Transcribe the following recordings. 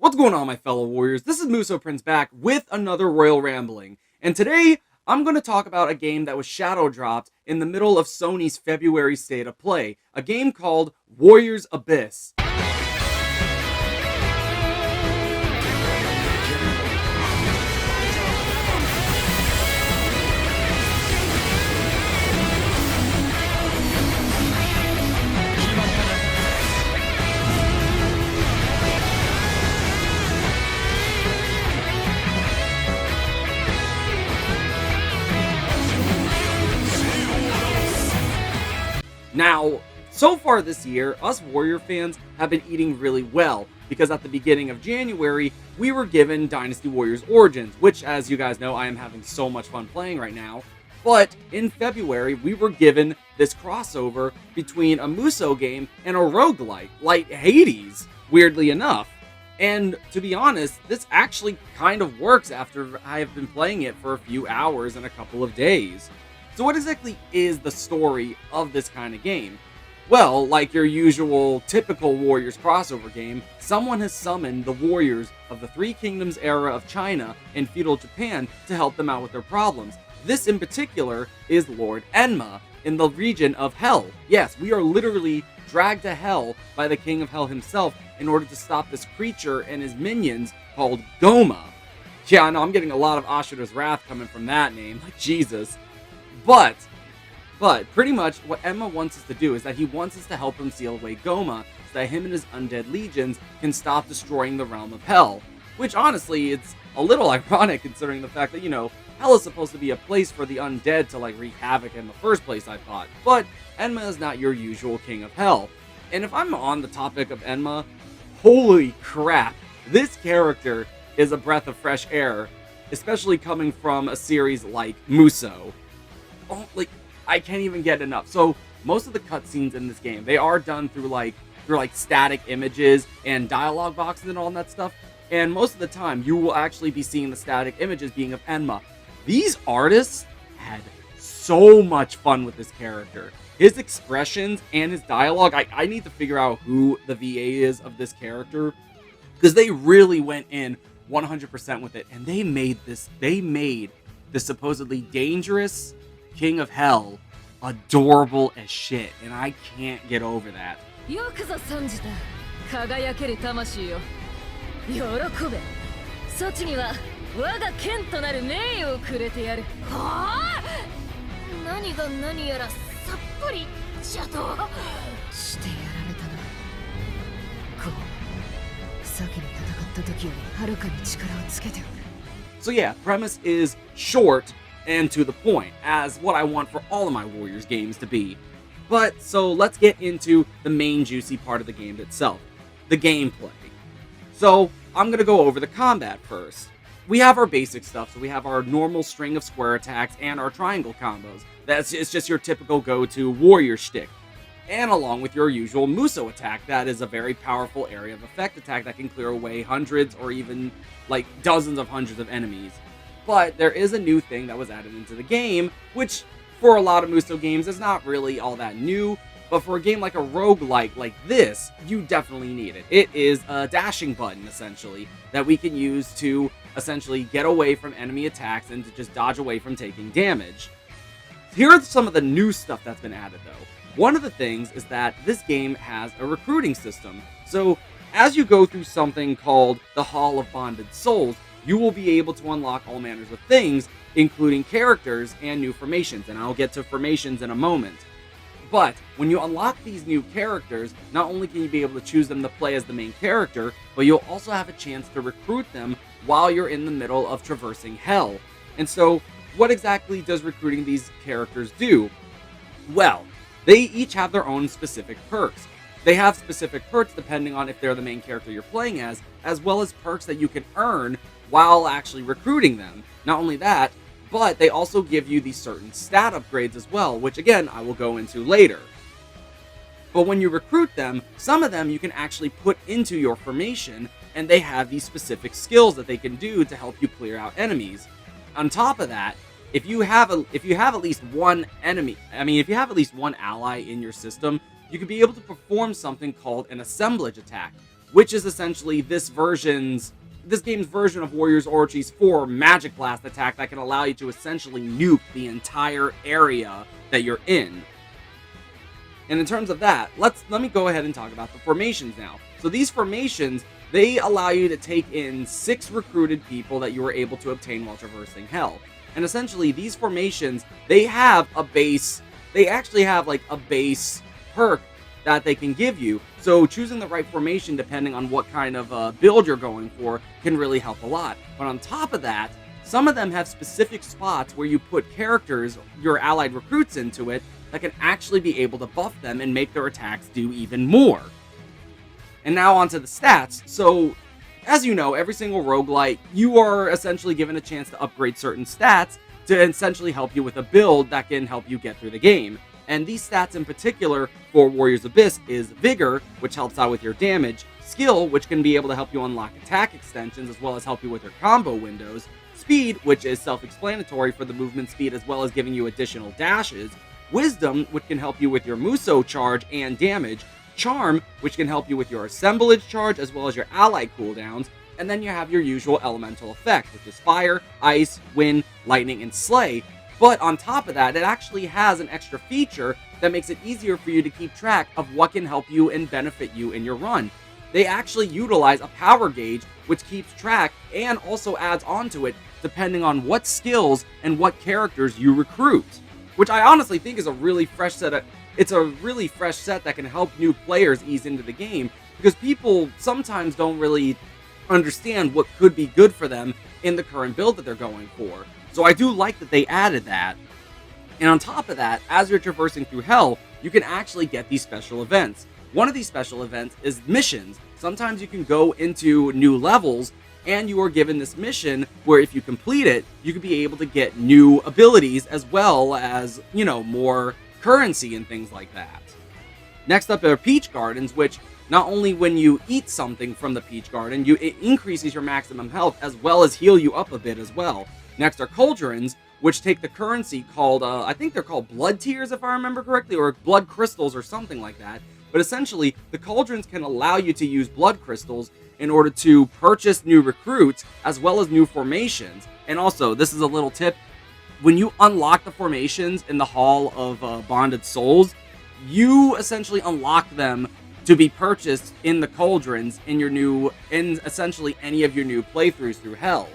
What's going on, my fellow warriors? This is Musou Prince back with another Royal Rambling. And today, I'm going to talk about a game that was shadow dropped in the middle of Sony's February State of Play. A game called Warriors Abyss. Now, so far this year, us Warrior fans have been eating really well, because at the beginning of January, we were given Dynasty Warriors Origins, which, as you guys know, I am having so much fun playing right now. But in February, we were given this crossover between a Musou game and a roguelike, like Hades, weirdly enough. And to be honest, this actually kind of works after I have been playing it for a few hours and a couple of days. So what exactly is the story of this kind of game? Well, like your usual typical Warriors crossover game, someone has summoned the warriors of the Three Kingdoms era of China and feudal Japan to help them out with their problems. This in particular is Lord Enma in the region of Hell. Yes, we are literally dragged to Hell by the King of Hell himself in order to stop this creature and his minions called Goma. Yeah, I know, I'm getting a lot of Ashura's Wrath coming from that name, like Jesus. But pretty much what Enma wants us to do is that he wants us to help him seal away Goma so that him and his undead legions can stop destroying the realm of Hell. Which honestly, it's a little ironic considering the fact that, you know, Hell is supposed to be a place for the undead to like wreak havoc in the first place, I thought. But Enma is not your usual King of Hell. And if I'm on the topic of Enma, holy crap, this character is a breath of fresh air, especially coming from a series like Musou. Oh, like, I can't even get enough. So most of the cutscenes in this game, they are done through static images and dialogue boxes and all that stuff. And most of the time, you will actually be seeing the static images being of Enma. These artists had so much fun with this character. His expressions and his dialogue, I need to figure out who the VA is of this character, because they really went in 100% with it. And they made the supposedly dangerous King of Hell adorable as shit, and I can't get over that. So yeah, premise is short and to the point, as what I want for all of my Warriors games to be. But, so let's get into the main juicy part of the game itself, the gameplay. So, I'm going to go over the combat first. We have our basic stuff, so we have our normal string of square attacks and our triangle combos. It's just your typical go-to warrior shtick. And along with your usual Musou attack, that is a very powerful area of effect attack that can clear away hundreds or even like dozens of hundreds of enemies. But there is a new thing that was added into the game, which for a lot of Musou games is not really all that new, but for a game like a roguelike like this, you definitely need it. It is a dashing button, essentially, that we can use to essentially get away from enemy attacks and to just dodge away from taking damage. Here are some of the new stuff that's been added, though. One of the things is that this game has a recruiting system. So, as you go through something called the Hall of Bonded Souls, you will be able to unlock all manners of things, including characters and new formations, and I'll get to formations in a moment. But when you unlock these new characters, not only can you be able to choose them to play as the main character, but you'll also have a chance to recruit them while you're in the middle of traversing Hell. And so, what exactly does recruiting these characters do? Well, they each have their own specific perks. They have specific perks depending on if they're the main character you're playing as well as perks that you can earn while actually recruiting them. Not only that, but they also give you these certain stat upgrades as well, which again, I will go into later. But when you recruit them, some of them you can actually put into your formation, and they have these specific skills that they can do to help you clear out enemies. On top of that, if you have at least one ally in your system, you can be able to perform something called an assemblage attack. which is essentially this game's version of Warriors Orochi's 4 Magic Blast attack that can allow you to essentially nuke the entire area that you're in. And in terms of that, let me go ahead and talk about the formations now. So these formations, they allow you to take in 6 recruited people that you were able to obtain while traversing Hell. And essentially, these formations, they actually have like a base perk that they can give you. So choosing the right formation, depending on what kind of build you're going for, can really help a lot. But on top of that, some of them have specific spots where you put characters, your allied recruits, into it that can actually be able to buff them and make their attacks do even more. And now onto the stats. So, as you know, every single roguelite, you are essentially given a chance to upgrade certain stats to essentially help you with a build that can help you get through the game. And these stats in particular for Warriors Abyss is Vigor, which helps out with your damage, Skill, which can be able to help you unlock attack extensions as well as help you with your combo windows, Speed, which is self-explanatory for the movement speed as well as giving you additional dashes, Wisdom, which can help you with your Musou charge and damage, Charm, which can help you with your assemblage charge as well as your ally cooldowns, and then you have your usual elemental effects, which is Fire, Ice, Wind, Lightning, and Slay. But on top of that, it actually has an extra feature that makes it easier for you to keep track of what can help you and benefit you in your run. They actually utilize a power gauge, which keeps track and also adds onto it depending on what skills and what characters you recruit. Which I honestly think is a really fresh set that can help new players ease into the game, because people sometimes don't really understand what could be good for them in the current build that they're going for. So I do like that they added that. And on top of that, as you're traversing through Hell, you can actually get these special events. One of these special events is missions. Sometimes you can go into new levels and you are given this mission where if you complete it, you could be able to get new abilities as well as, more currency and things like that. Next up are Peach Gardens, which not only when you eat something from the Peach Garden, it increases your maximum health as well as heal you up a bit as well. Next are Cauldrons, which take the currency called, I think they're called blood tears if I remember correctly, or blood crystals or something like that. But essentially, the Cauldrons can allow you to use blood crystals in order to purchase new recruits as well as new formations. And also, this is a little tip, when you unlock the formations in the Hall of Bonded Souls, you essentially unlock them to be purchased in the Cauldrons in essentially any of your new playthroughs through Hell.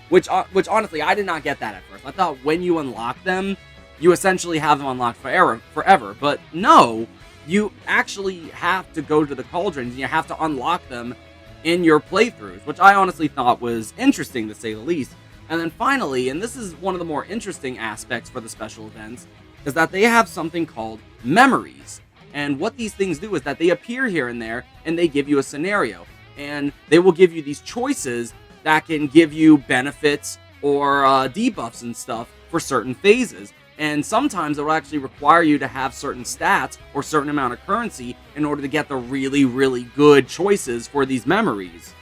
Which honestly, I did not get that at first. I thought when you unlock them, you essentially have them unlocked forever. But no, you actually have to go to the Cauldrons and you have to unlock them in your playthroughs, which I honestly thought was interesting to say the least. And then finally, and this is one of the more interesting aspects for the special events, is that they have something called memories. And what these things do is that they appear here and there and they give you a scenario. And they will give you these choices that can give you benefits or debuffs and stuff for certain phases. And sometimes it will actually require you to have certain stats or certain amount of currency in order to get the really, really good choices for these memories.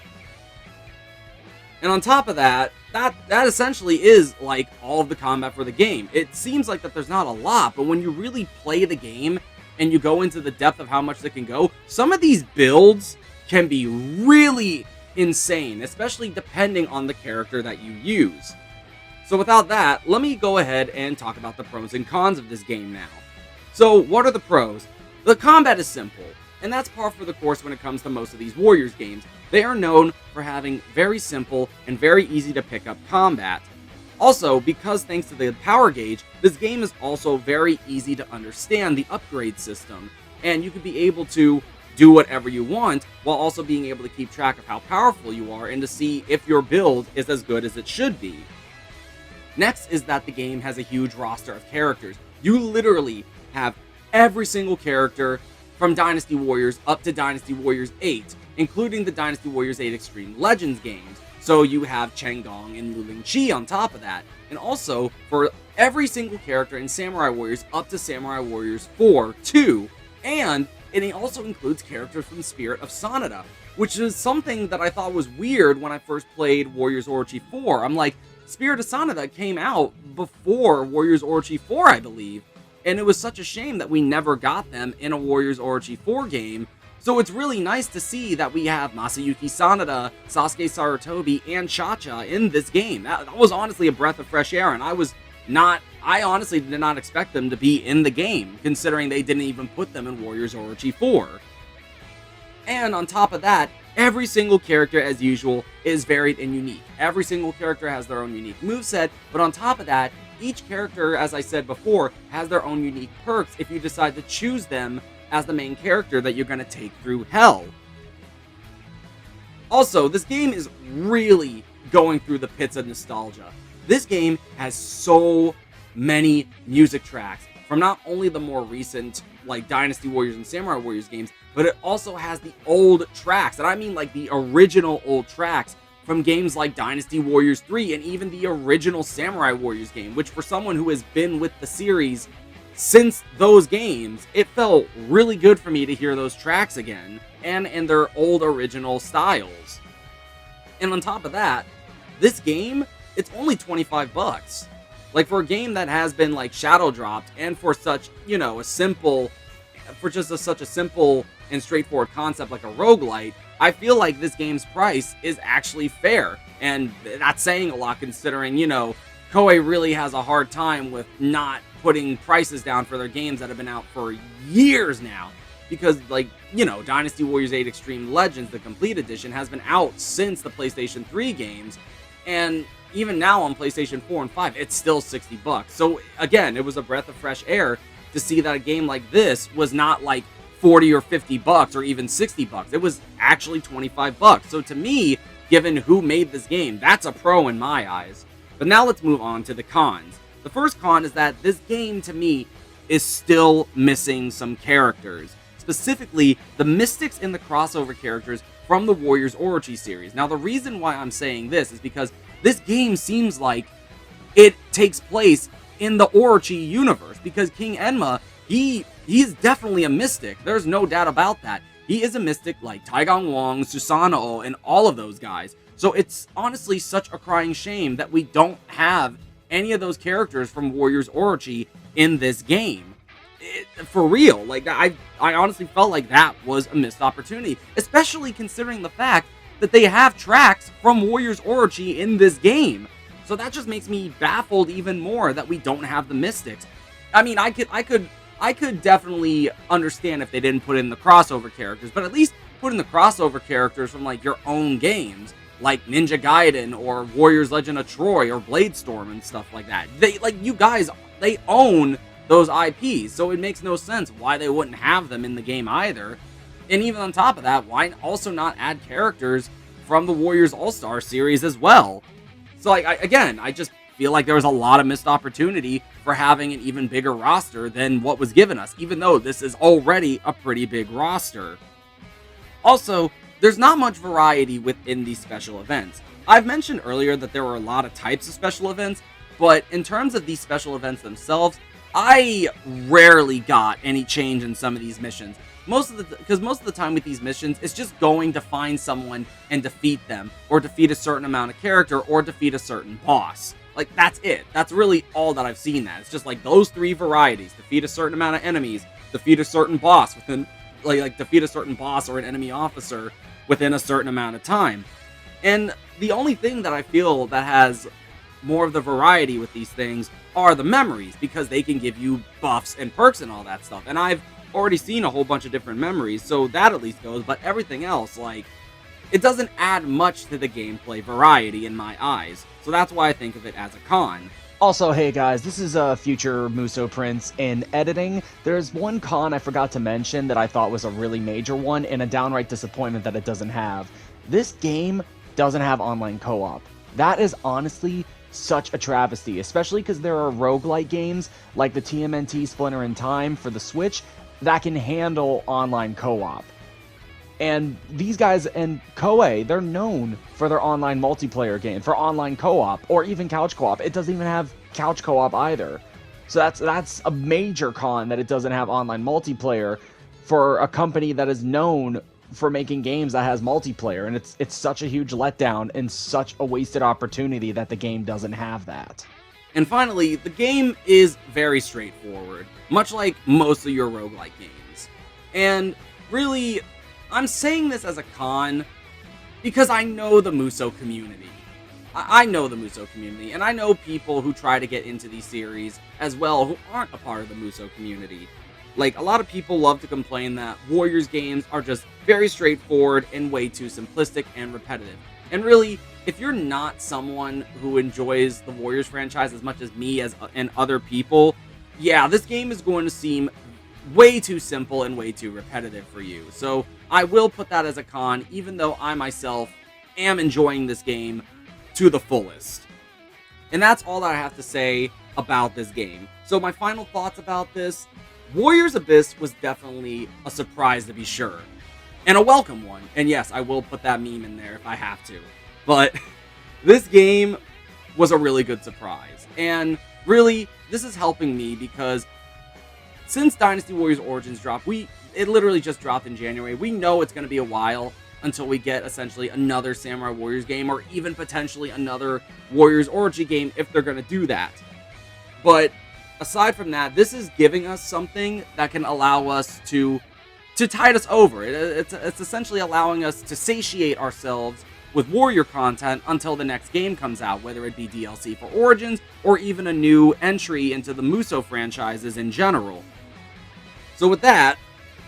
And on top of that essentially is like all of the combat for the game. It seems like that there's not a lot, but when you really play the game and you go into the depth of how much they can go, some of these builds can be really insane, especially depending on the character that you use. So without that, let me go ahead and talk about the pros and cons of this game now. So what are the pros? The combat is simple, and that's par for the course when it comes to most of these Warriors games. They are known for having very simple and very easy to pick up combat. Also, because thanks to the power gauge, this game is also very easy to understand the upgrade system, and you can be able to do whatever you want while also being able to keep track of how powerful you are and to see if your build is as good as it should be. Next is that the game has a huge roster of characters. You literally have every single character from Dynasty Warriors up to Dynasty Warriors 8, including the Dynasty Warriors 8 Extreme Legends games. So you have Changong and Lu Lingqi on top of that. And also, for every single character in Samurai Warriors up to Samurai Warriors 4, 2, and it also includes characters from Spirit of Sanada, which is something that I thought was weird when I first played Warriors Orochi 4. I'm like, Spirit of Sanada came out before Warriors Orochi 4, I believe, and it was such a shame that we never got them in a Warriors Orochi 4 game. So it's really nice to see that we have Masayuki Sanada, Sasuke Sarutobi, and Cha-Cha in this game. That was honestly a breath of fresh air, and I honestly did not expect them to be in the game, considering they didn't even put them in Warriors Orochi 4. And on top of that, every single character, as usual, is varied and unique. Every single character has their own unique moveset, but on top of that, each character, as I said before, has their own unique perks if you decide to choose them as the main character that you're going to take through hell. Also, this game is really going through the pits of nostalgia. This game has so many music tracks from not only the more recent, like Dynasty Warriors and Samurai Warriors games, but it also has the old tracks, and I mean like the original old tracks from games like Dynasty Warriors 3 and even the original Samurai Warriors game, which for someone who has been with the series since those games, it felt really good for me to hear those tracks again, and in their old original styles. And on top of that, this game, it's only $25. Like, for a game that has been, like, shadow dropped, and for such, you know, such a simple and straightforward concept like a roguelite, I feel like this game's price is actually fair. And that's saying a lot, considering, you know, Koei really has a hard time with not putting prices down for their games that have been out for years now. Because, like, you know, Dynasty Warriors 8 Extreme Legends, the Complete Edition, has been out since the PlayStation 3 games. And even now on PlayStation 4 and 5, it's still $60. So, again, it was a breath of fresh air to see that a game like this was not like $40 or $50 or even $60. It was actually $25. So to me, given who made this game, that's a pro in my eyes. But now let's move on to the cons. The first con is that this game, to me, is still missing some characters. Specifically, the Mystics and the crossover characters from the Warriors Orochi series. Now, the reason why I'm saying this is because this game seems like it takes place in the Orochi universe, because King Enma, he's definitely a mystic. There's no doubt about that. He is a mystic like Taigang Wong, Susanoo, and all of those guys. So it's honestly such a crying shame that we don't have any of those characters from Warriors Orochi in this game. For real, like, I honestly felt like that was a missed opportunity, especially considering the fact that they have tracks from Warriors Orochi in this game. So that just makes me baffled even more that we don't have the Mystics. I mean, I could definitely understand if they didn't put in the crossover characters, but at least put in the crossover characters from, like, your own games, like Ninja Gaiden or Warriors Legend of Troy or Bladestorm and stuff like that. They, like, you guys, they own those IPs, so it makes no sense why they wouldn't have them in the game either. And even on top of that, why also not add characters from the Warriors All-Star series as well? So, like, I just feel like there was a lot of missed opportunity for having an even bigger roster than what was given us, even though this is already a pretty big roster. Also, there's not much variety within these special events. I've mentioned earlier that there were a lot of types of special events, but in terms of these special events themselves, I rarely got any change in some of these missions. Because most of the time with these missions, it's just going to find someone and defeat them, or defeat a certain amount of character, or defeat a certain boss. Like, that's it. That's really all that I've seen that. It's just like those three varieties: defeat a certain amount of enemies, defeat a certain boss within, like defeat a certain boss or an enemy officer within a certain amount of time. And the only thing that I feel that has more of the variety with these things are the memories, because they can give you buffs and perks and all that stuff. And I've already seen a whole bunch of different memories, so that at least goes. But everything else, like, it doesn't add much to the gameplay variety in my eyes. So that's why I think of it as a con. Also, hey guys, this is future Musou Prince. In editing, there's one con I forgot to mention that I thought was a really major one, and a downright disappointment that it doesn't have. This game doesn't have online co-op. That is honestly such a travesty, especially because there are roguelike games like the TMNT Splinter in Time for the Switch that can handle online co-op. And these guys and Koei, they're known for their online multiplayer game, for online co-op, or even couch co-op. It doesn't even have couch co-op either. So that's a major con, that it doesn't have online multiplayer for a company that is known for making games that has multiplayer. And it's such a huge letdown and such a wasted opportunity that the game doesn't have that. And finally, the game is very straightforward, much like most of your roguelike games. And really, I'm saying this as a con because I know the Musou community. I know the Musou community, and I know people who try to get into these series as well who aren't a part of the Musou community. Like, a lot of people love to complain that Warriors games are just very straightforward and way too simplistic and repetitive. And really, if you're not someone who enjoys the Warriors franchise as much as me and other people, yeah, this game is going to seem way too simple and way too repetitive for you. So I will put that as a con, even though I myself am enjoying this game to the fullest. And that's all that I have to say about this game. So my final thoughts about this: Warriors Abyss was definitely a surprise, to be sure, and a welcome one. And yes, I will put that meme in there if I have to. But this game was a really good surprise. And really, this is helping me because since Dynasty Warriors Origins dropped, it literally just dropped in January. We know it's going to be a while until we get essentially another Samurai Warriors game, or even potentially another Warriors Origin game if they're going to do that. But aside from that, this is giving us something that can allow us to tide us over. It's essentially allowing us to satiate ourselves with Warrior content until the next game comes out, whether it be DLC for Origins or even a new entry into the Musou franchises in general. So with that,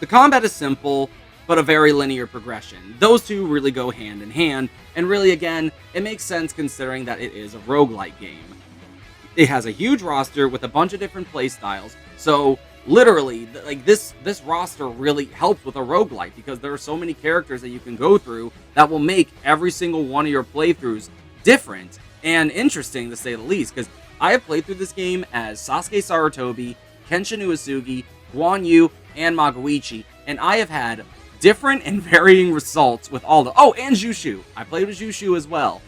the combat is simple, but a very linear progression. Those two really go hand in hand, and really, again, it makes sense considering that it is a roguelike game. It has a huge roster with a bunch of different playstyles, so literally, like, this roster really helps with a roguelike because there are so many characters that you can go through that will make every single one of your playthroughs different and interesting, to say the least, because I have played through this game as Sasuke Sarutobi, Kenshin Uesugi, Guan Yu, and Magoichi, and I have had different and varying results with all the... Oh, and Jushu. I played with Jushu as well.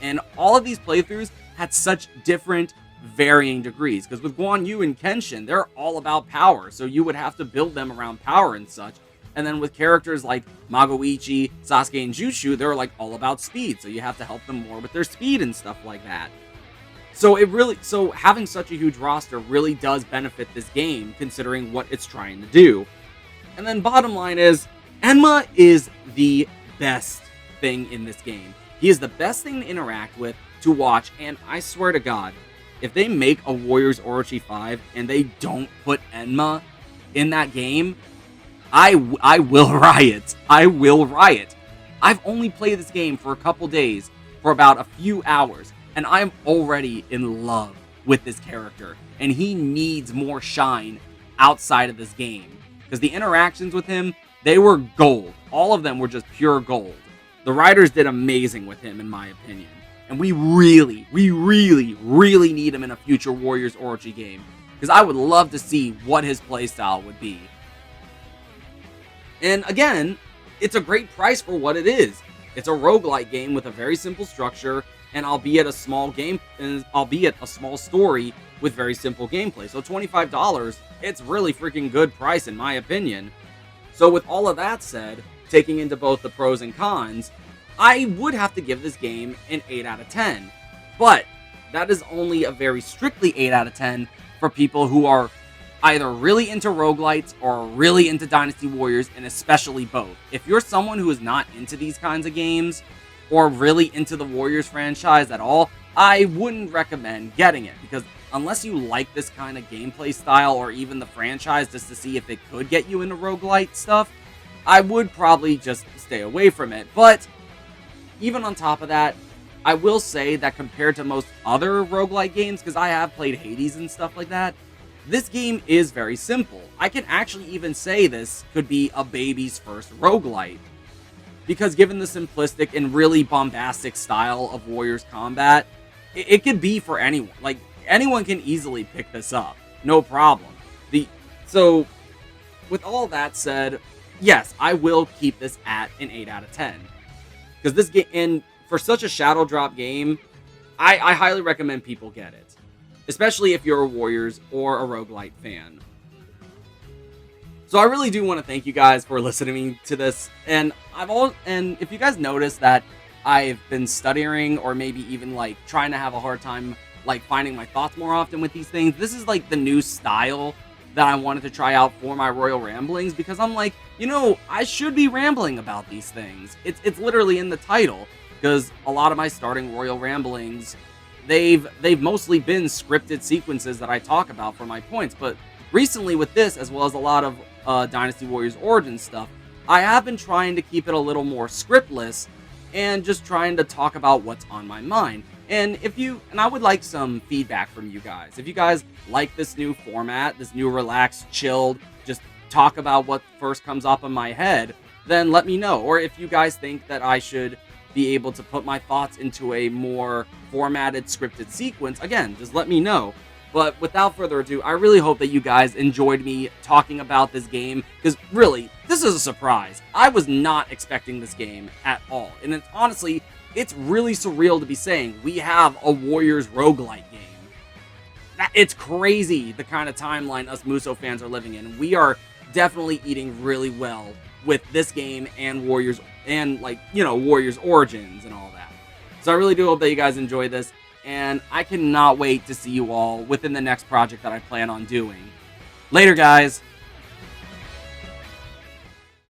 And all of these playthroughs had such different, varying degrees. Because with Guan Yu and Kenshin, they're all about power. So you would have to build them around power and such. And then with characters like Magoichi, Sasuke, and Jushu, they're like all about speed. So you have to help them more with their speed and stuff like that. So having such a huge roster really does benefit this game, considering what it's trying to do. And then bottom line is, Enma is the best thing in this game. He is the best thing to interact with, to watch, and I swear to God, if they make a Warriors Orochi 5 and they don't put Enma in that game, I will riot. I will riot. I've only played this game for a couple days, for about a few hours, and I'm already in love with this character, and he needs more shine outside of this game. Because the interactions with him, they were gold. All of them were just pure gold. The writers did amazing with him, in my opinion. And we really need him in a future Warriors Orochi game. Because I would love to see what his playstyle would be. And again, it's a great price for what it is. It's a roguelike game with a very simple structure, and albeit a small story with very simple gameplay. So $25, it's really freaking good price in my opinion. So with all of that said, taking into both the pros and cons, I would have to give this game an 8 out of 10. But that is only a very strictly 8 out of 10 for people who are either really into roguelites or really into Dynasty Warriors, and especially both. If you're someone who is not into these kinds of games, or really into the Warriors franchise at all, I wouldn't recommend getting it, because unless you like this kind of gameplay style, or even the franchise, just to see if it could get you into roguelite stuff, I would probably just stay away from it. But even on top of that, I will say that compared to most other roguelite games, because I have played Hades and stuff like that, this game is very simple. I can actually even say this could be a baby's first roguelite. Because given the simplistic and really bombastic style of Warriors combat, it could be for anyone. Like, anyone can easily pick this up. No problem. So, with all that said, yes, I will keep this at an 8 out of 10. Because this game, and for such a shadow drop game, I highly recommend people get it. Especially if you're a Warriors or a roguelite fan. So I really do want to thank you guys for listening to this. And if you guys notice that I've been stuttering, or maybe even like trying to have a hard time like finding my thoughts more often with these things, this is like the new style that I wanted to try out for my Royal Ramblings, because I'm like, You know, I should be rambling about these things. It's literally in the title, because a lot of my starting royal ramblings, they've mostly been scripted sequences that I talk about for my points. But recently with this, as well as a lot of Dynasty Warriors Origins stuff, I have been trying to keep it a little more scriptless and just trying to talk about what's on my mind. And I would like some feedback from you guys. If you guys like this new format, this new relaxed, chilled, just talk about what first comes up in my head, then let me know. Or if you guys think that I should be able to put my thoughts into a more formatted, scripted sequence, again, just let me know. But without further ado, I really hope that you guys enjoyed me talking about this game, because really, this is a surprise. I was not expecting this game at all. And honestly, it's really surreal to be saying we have a Warriors roguelike game. It's crazy the kind of timeline us Musou fans are living in. We are definitely eating really well with this game and Warriors, and Warriors Origins and all that. So I really do hope that you guys enjoy this, and I cannot wait to see you all within the next project that I plan on doing. Later, guys!